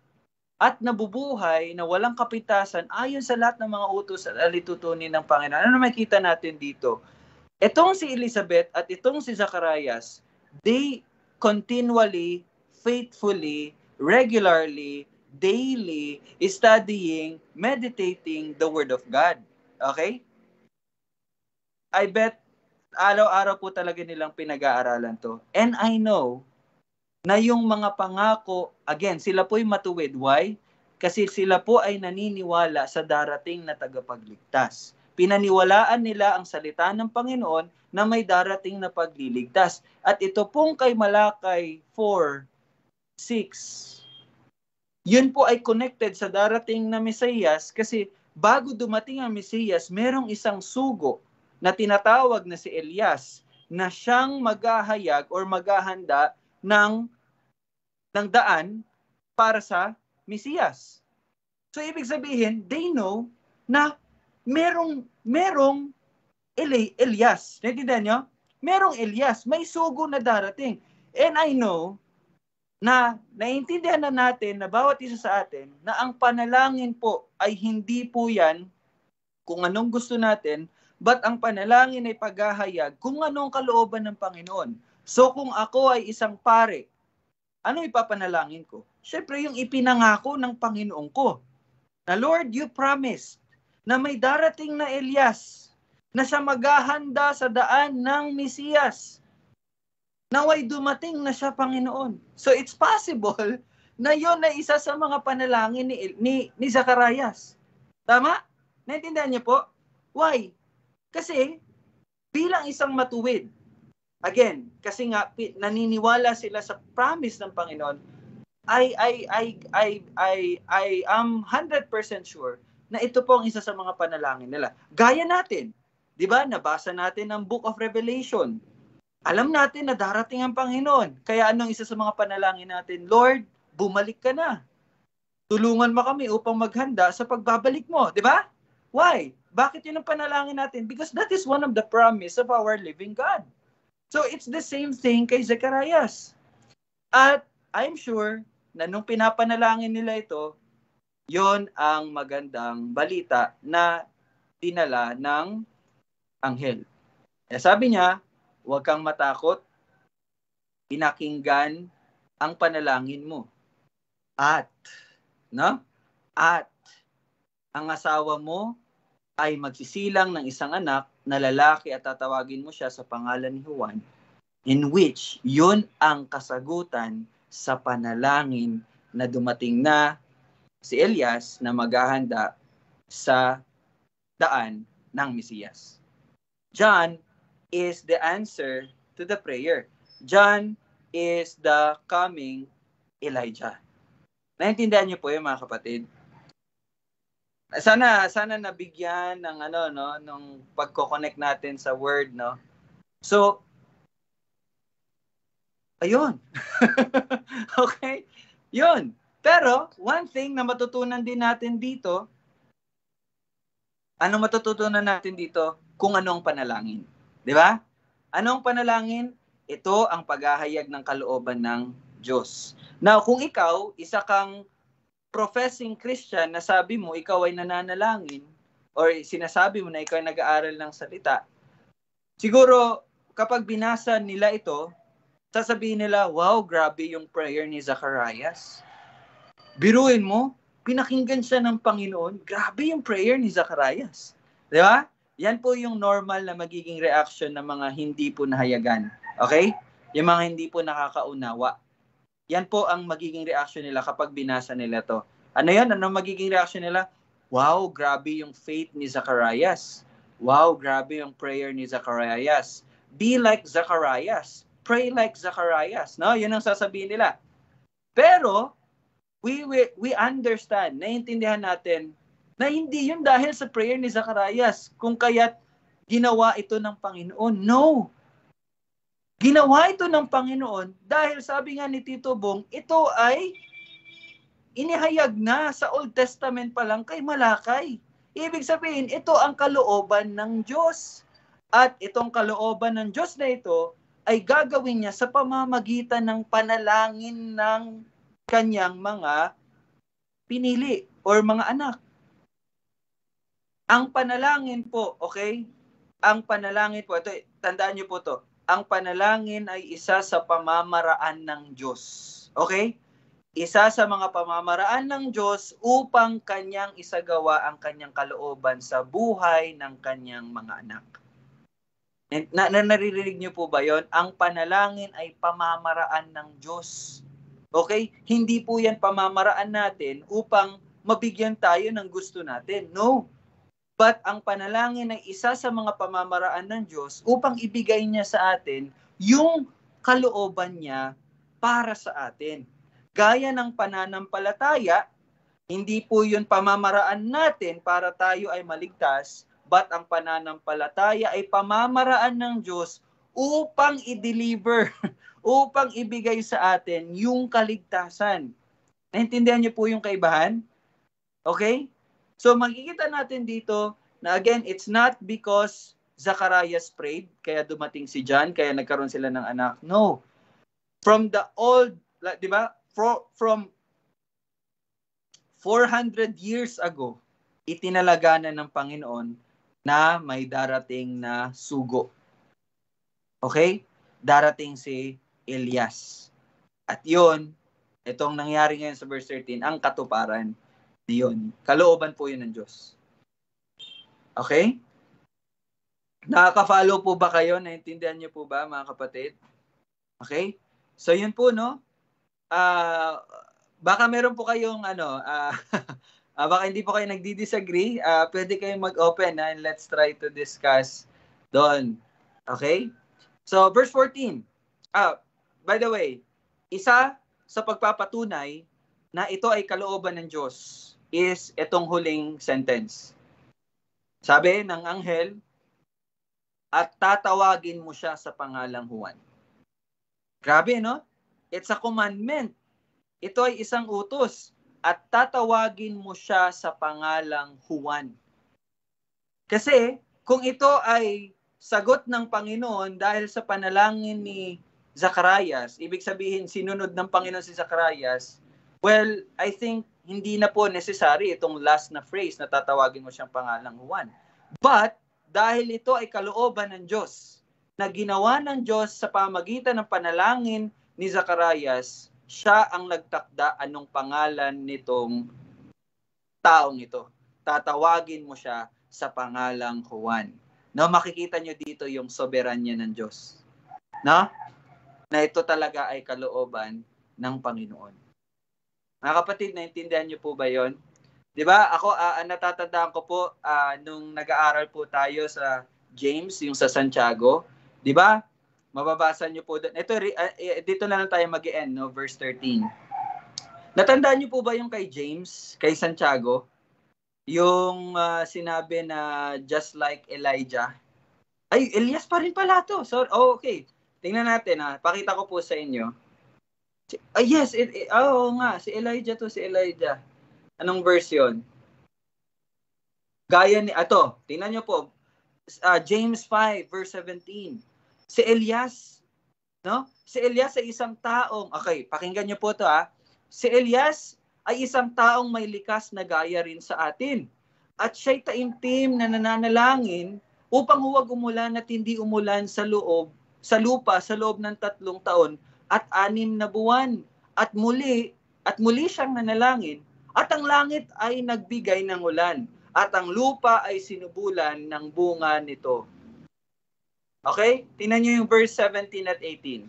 At nabubuhay na walang kapitasan ayon sa lahat ng mga utos at alitutunin ng Panginoon. Ano makita natin dito? Itong si Elizabeth at itong si Zacarias, they continually, faithfully, regularly, daily, studying, meditating the Word of God. Okay? I bet araw-araw po talaga nilang pinag-aaralan to. And I know na yung mga pangako, again, sila po'y matuwid. Why? Kasi sila po ay naniniwala sa darating na tagapagligtas. Pinaniwalaan nila ang salita ng Panginoon na may darating na pagliligtas. At ito pong kay Malakay 4:6, yun po ay connected sa darating na Mesiyas kasi bago dumating ang Mesiyas, merong isang sugo na tinatawag na si Elias na siyang maghahayag or maghahanda ng daan para sa Mesiyas. So ibig sabihin, they know na merong Elias. Naintindihan nyo? Merong Elias. May sugo na darating. And I know na naiintindihan na natin na bawat isa sa atin na ang panalangin po ay hindi po yan kung anong gusto natin, but ang panalangin ay paghahayag kung anong kalooban ng Panginoon. So kung ako ay isang pare, ano ipapanalangin ko? Siyempre yung ipinangako ng Panginoon ko. Na Lord, you promised na may darating na Elias na siya maghahanda sa daan ng Mesiyas. Naway dumating na siya, Panginoon. So it's possible na yon na isa sa mga panalangin ni Zacarias. Tama? Naintindihan niyo po? Why? Kasi bilang isang matuwid, again, kasi nga naniniwala sila sa promise ng Panginoon, I am 100% sure na ito po ang isa sa mga panalangin nila. Gaya natin, 'di ba? Nabasa natin ang Book of Revelation. Alam natin na darating ang Panginoon. Kaya anong isa sa mga panalangin natin? Lord, bumalik ka na. Tulungan mo kami upang maghanda sa pagbabalik mo, 'di ba? Why? Bakit 'yun ang panalangin natin? Because that is one of the promise of our living God. So it's the same thing kay Zacarias. At I'm sure na nung pinapanalangin nila ito, 'yon ang magandang balita na dinala ng anghel. Sabi niya, huwag kang matakot, pinakinggan ang panalangin mo. At ang asawa mo ay magsisilang ng isang anak na lalaki at tatawagin mo siya sa pangalan ni Juan, in which yun ang kasagutan sa panalangin na dumating na si Elias na maghahanda sa daan ng Mesiyas. John is the answer to the prayer. John is the coming Elijah. Naintindihan niyo po yung mga kapatid? Sana nabigyan ng nung pagko-connect natin sa word, no? So, ayun. Okay? Yun. Pero, one thing na matutunan din natin dito, anong matututunan natin dito? Kung ano ang panalangin. Di ba? Anong panalangin? Ito ang paghahayag ng kalooban ng Diyos. Now, kung ikaw, isa kang professing Christian na sabi mo, ikaw ay nananalangin, or sinasabi mo na ikaw ay nag-aaral ng salita, siguro, kapag binasa nila ito, sasabihin nila, wow, grabe yung prayer ni Zacarias. Biruin mo, pinakinggan siya ng Panginoon, grabe yung prayer ni Zacarias. Di ba? Yan po yung normal na magiging reaction ng mga hindi po nahayagan. Okay? Yung mga hindi po nakakaunawa. Yan po ang magiging reaction nila kapag binasa nila to. Ano yan? Ano magiging reaction nila? Wow, grabe yung faith ni Zacarias. Wow, grabe yung prayer ni Zacarias. Be like Zacarias. Pray like Zacarias. No? Yun ang sasabihin nila. Pero, we understand, naiintindihan natin, na hindi yun dahil sa prayer ni Zacarias, kung kaya't ginawa ito ng Panginoon. No! Ginawa ito ng Panginoon dahil sabi nga ni Tito Bong, ito ay inihayag na sa Old Testament pa lang kay Malakay. Ibig sabihin, ito ang kalooban ng Diyos. At itong kalooban ng Diyos na ito ay gagawin niya sa pamamagitan ng panalangin ng kanyang mga pinili or mga anak. Ang panalangin po, okay? Ang panalangin po, ito, tandaan niyo po to. Ang panalangin ay isa sa pamamaraan ng Diyos. Okay? Isa sa mga pamamaraan ng Diyos upang kanyang isagawa ang kanyang kalooban sa buhay ng kanyang mga anak. Naririnig niyo po ba yon? Ang panalangin ay pamamaraan ng Diyos. Okay? Hindi po yan pamamaraan natin upang mabigyan tayo ng gusto natin. No. But ang panalangin ay isa sa mga pamamaraan ng Diyos upang ibigay niya sa atin yung kalooban niya para sa atin. Gaya ng pananampalataya, hindi po yun pamamaraan natin para tayo ay maligtas, but ang pananampalataya ay pamamaraan ng Diyos upang i-deliver, upang ibigay sa atin yung kaligtasan. Naintindihan niyo po yung kaibahan? Okay? So makikita natin dito na again, it's not because Zacarias prayed, kaya dumating si John, kaya nagkaroon sila ng anak. No. From the old, di ba? From 400 years ago, itinalaga na ng Panginoon na may darating na sugo. Okay? Darating si Elias. At yun, itong nangyari ngayon sa verse 13, ang katuparan. Yun. Kalooban po yun ng Diyos. Okay? Nakaka-follow po ba kayo? Naintindihan niyo po ba, mga kapatid? Okay? So yun po, no? baka meron po kayong baka hindi po kayo nagdi-disagree. Pwede kayong mag-open and let's try to discuss doon. Okay? So, verse 14. By the way, isa sa pagpapatunay na ito ay kalooban ng Diyos is itong huling sentence. Sabi ng anghel, at tatawagin mo siya sa pangalang Juan. Grabe, no? It's a commandment. Ito ay isang utos. At tatawagin mo siya sa pangalang Juan. Kasi, kung ito ay sagot ng Panginoon dahil sa panalangin ni Zacarias, ibig sabihin, sinunod ng Panginoon si Zacarias, well, I think hindi na po necessary itong last na phrase na tatawagin mo siyang pangalang Juan. But, dahil ito ay kalooban ng Diyos, na ginawa ng Diyos sa pamagitan ng panalangin ni Zacarias, siya ang nagtakda anong pangalan nitong taong ito. Tatawagin mo siya sa pangalang Juan. No, makikita nyo dito yung soberanya ng Diyos. No? Na ito talaga ay kalooban ng Panginoon. Mga kapatid, naintindihan nyo po ba yon? Di ba? Ako, natatandaan ko po nung nag-aaral po tayo sa James, yung sa Santiago. Di ba? Mababasa nyo po doon. Ito, dito na lang tayo mag-end, no? Verse 13. Natandaan nyo po ba yung kay James, kay Santiago? Yung sinabi na just like Elijah. Ay, Elias pa rin pala to. So, okay. Tingnan natin. Pakita ko po sa inyo. Yes, nga, si Elijah to, si Elijah. Anong verse yun? Gaya ni, tingnan nyo po, James 5, verse 17. Si Elias, no? Si Elias ay isang taong, okay, pakinggan nyo po to Si Elias ay isang taong may likas na gaya rin sa atin. At siya'y taimtim na nananalangin upang huwag umulan at hindi umulan sa lupa sa loob ng 3 taon at 6 na buwan. At muli siyang nanalangin, at ang langit ay nagbigay ng ulan, at ang lupa ay sinubulan ng bunga nito. Okay? Tingnan nyo yung verse 17 at 18.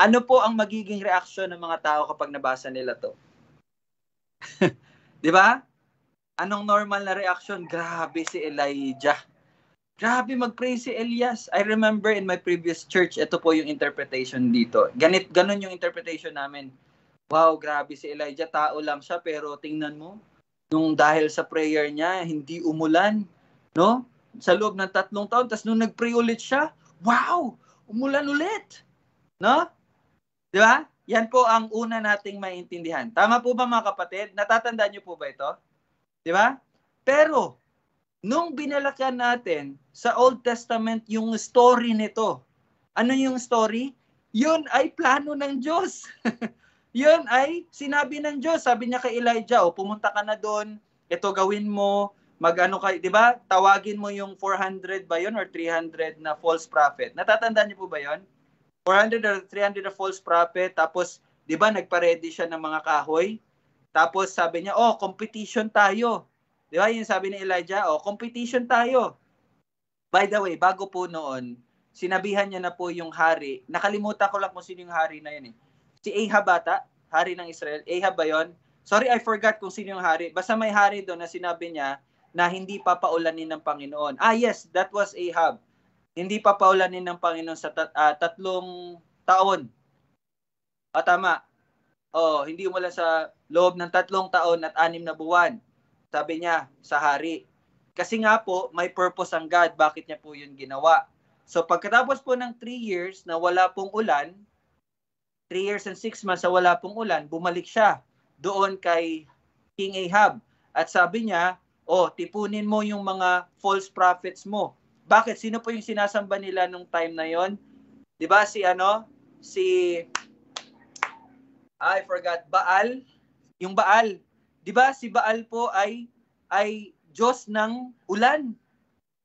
Ano po ang magiging reaksyon ng mga tao kapag nabasa nila to? Di ba? Anong normal na reaksyon? Grabe si Elijah. Grabe mag-pray si Elias. I remember in my previous church, ito po yung interpretation dito. Ganon yung interpretation namin. Wow, grabe si Elijah. Tao lang siya, pero tingnan mo, nung dahil sa prayer niya, hindi umulan. No? Sa loob ng 3 taon. Tapos nung nag-pray ulit siya, wow, umulan ulit. No? Di ba? Yan po ang una nating maintindihan. Tama po ba mga kapatid? Natatandaan niyo po ba ito? Di ba? Pero, nung binalakan natin sa Old Testament yung story nito, ano yung story? Yun ay plano ng Diyos. Yun ay sinabi ng Diyos. Sabi niya kay Elijah, pumunta ka na doon, ito gawin mo, di ba? Tawagin mo yung 400 ba yun or 300 na false prophet. Natatandaan niyo po ba yun? 400 or 300 na false prophet, tapos, di ba, nagpa-ready siya ng mga kahoy? Tapos sabi niya, competition tayo. Di ba, yung sabi ni Elijah, competition tayo. By the way, bago po noon, sinabihan niya na po yung hari. Nakalimutan ko lang kung sino yung hari na yun eh. Si Ahab bata, hari ng Israel. Ahab ba yun? Sorry, I forgot kung sino yung hari. Basta may hari doon na sinabi niya na hindi papaulanin ng Panginoon. Yes, that was Ahab. Hindi papaulanin ng Panginoon sa 3 taon. Tama. Hindi umulan sa loob ng 3 taon at 6 na buwan. Sabi niya sa hari. Kasi nga po, may purpose ang God. Bakit niya po yun ginawa? So pagkatapos po ng 3 years na wala pong ulan, 3 years and 6 months na wala pong ulan, bumalik siya doon kay King Ahab. At sabi niya, tipunin mo yung mga false prophets mo. Bakit? Sino po yung sinasamba nila nung time na yon? Di ba I forgot, Baal? Yung Baal. Di ba si Baal po ay Diyos ng ulan?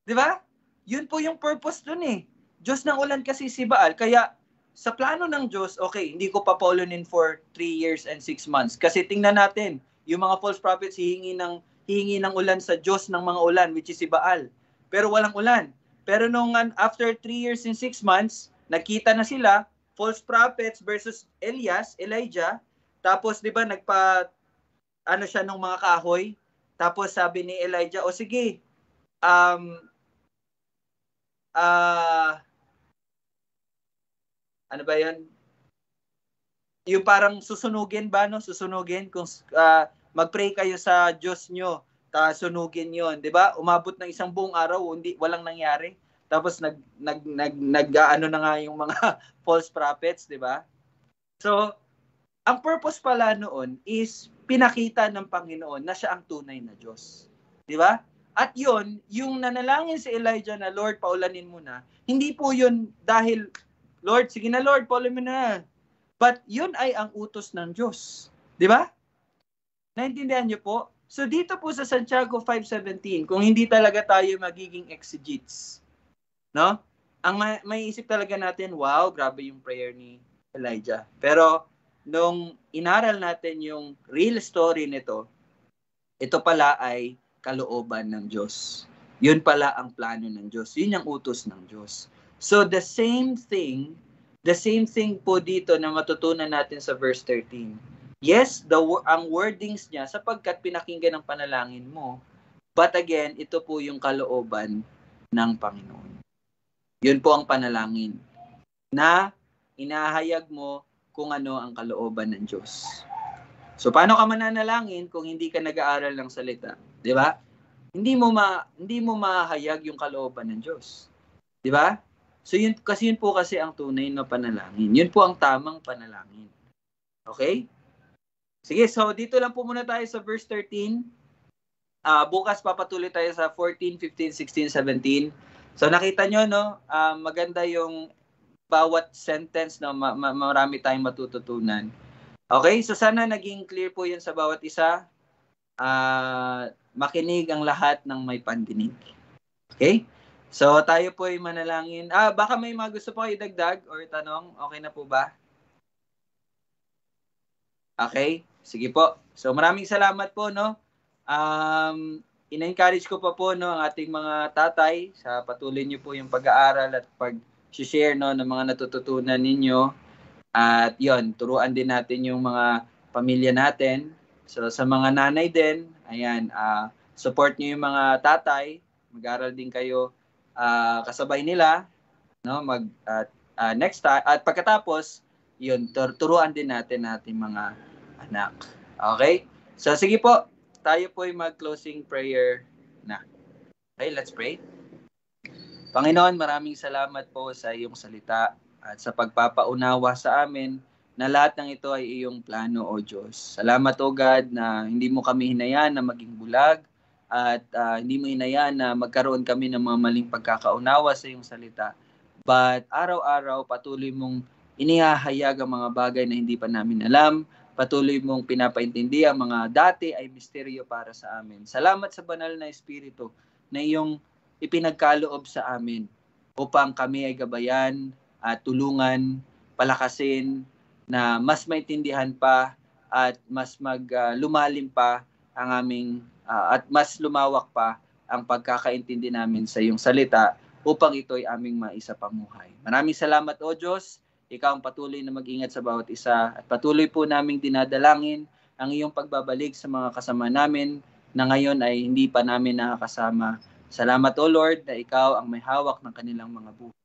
Di ba? Yun po yung purpose dun eh. Diyos ng ulan kasi si Baal. Kaya sa plano ng Diyos, okay, hindi ko papaulunin for 3 years and 6 months. Kasi tingnan natin, yung mga false prophets hihingi ng ulan sa Diyos ng mga ulan, which is si Baal. Pero walang ulan. Pero nung after 3 years and 6 months, nakita na sila, false prophets versus Elijah, Tapos, di ba, ano siya ng mga kahoy. Tapos sabi ni Elijah, o sige, ano ba yan? Yung parang susunugin ba, no? Susunugin kung mag-pray kayo sa Diyos nyo, sunugin yon, di ba? Umabot ng isang buong araw, walang nangyari. Tapos ano na nga yung mga false prophets, di ba? So, ang purpose pala noon is pinakita ng Panginoon na siya ang tunay na Diyos. Di ba? At yon, yung nanalangin si Elijah na, Lord, paulanin mo na, hindi po yun dahil, Lord, sige na Lord, paulanin mo na. But yun ay ang utos ng Diyos. Di ba? Naintindihan niyo po? So dito po sa Santiago 5:17, kung hindi talaga tayo magiging exegetes, no? Ang may isip talaga natin, wow, grabe yung prayer ni Elijah. Pero nung inaral natin yung real story nito, ito pala ay kalooban ng Diyos. Yun pala ang plano ng Diyos. Yun ang utos ng Diyos. So the same thing po dito na matutunan natin sa verse 13. Yes, ang wordings niya sapagkat pinakinggan ng panalangin mo. But again, ito po yung kalooban ng Panginoon. Yun po ang panalangin na inahayag mo kung ano ang kalooban ng Diyos. So paano ka mananalangin kung hindi ka nag-aaral ng salita? 'Di ba? Hindi mo mahayag yung kalooban ng Diyos. 'Di ba? So yun po kasi ang tunay na panalangin. Yun po ang tamang panalangin. Okay? Sige, so dito lang po muna tayo sa verse 13. Bukas papatuloy tayo sa 14, 15, 16, 17. So nakita nyo, no? Maganda yung bawat sentence, no? Marami tayong matututunan. Okay, so sana naging clear po yun sa bawat isa. Makinig ang lahat ng may pandinig. Okay? So tayo po ay manalangin. Baka may mga gusto po kayo idagdag or tanong. Okay na po ba? Okay? Sige po. So maraming salamat po, no? Ina-encourage ko pa po, no, ang ating mga tatay sa patuloy niyo po yung pag-aaral at pag-share, no, ng mga natututunan ninyo. At yon, turuan din natin yung mga pamilya natin. So sa mga nanay din, ayan, support niyo yung mga tatay. Mag-aral din kayo kasabay nila, no? Next time at pagkatapos, yun, turuan din natin ating mga anak. Okay? So sige po, tayo po ay mag-closing prayer na. Okay, let's pray. Panginoon, maraming salamat po sa iyong salita at sa pagpapaunawa sa amin na lahat ng ito ay iyong plano, O Diyos. Salamat, O God, na hindi mo kami hinayaan na maging bulag at hindi mo hinayaan na magkaroon kami ng mga maling pagkakaunawa sa iyong salita. But araw-araw patuloy mong inihahayag ang mga bagay na hindi pa namin alam. Patuloy mong pinapaintindi ang mga dati ay misteryo para sa amin. Salamat sa banal na Espiritu na iyong ipinagkaloob sa amin upang kami ay gabayan at tulungan, palakasin na mas maintindihan pa at mas lumalim pa ang aming at mas lumawak pa ang pagkakaintindi namin sa iyong salita upang ito'y aming maisapamuhay. Maraming salamat, O Diyos. Ikaw ang patuloy na mag-ingat sa bawat isa at patuloy po naming dinadalangin ang iyong pagbabalik sa mga kasama namin na ngayon ay hindi pa namin nakakasama. Salamat, O Lord, na ikaw ang may hawak ng kanilang mga buhay.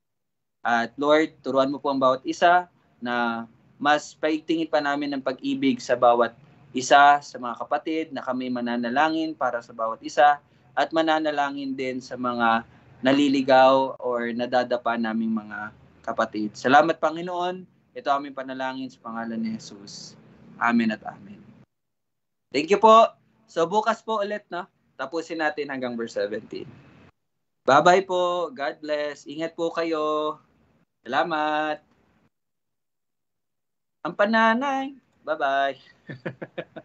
At Lord, turuan mo po ang bawat isa na mas paigtingin pa namin ng pag-ibig sa bawat isa sa mga kapatid na kami mananalangin para sa bawat isa at mananalangin din sa mga naliligaw or nadadapa naming mga kapatid. Salamat, Panginoon. Ito aming panalangin sa pangalan ni Jesus. Amen at amen. Thank you po. So bukas po ulit, no? Tapusin natin hanggang verse 17. Bye-bye po. God bless. Ingat po kayo. Salamat. Ang pananay. Bye-bye.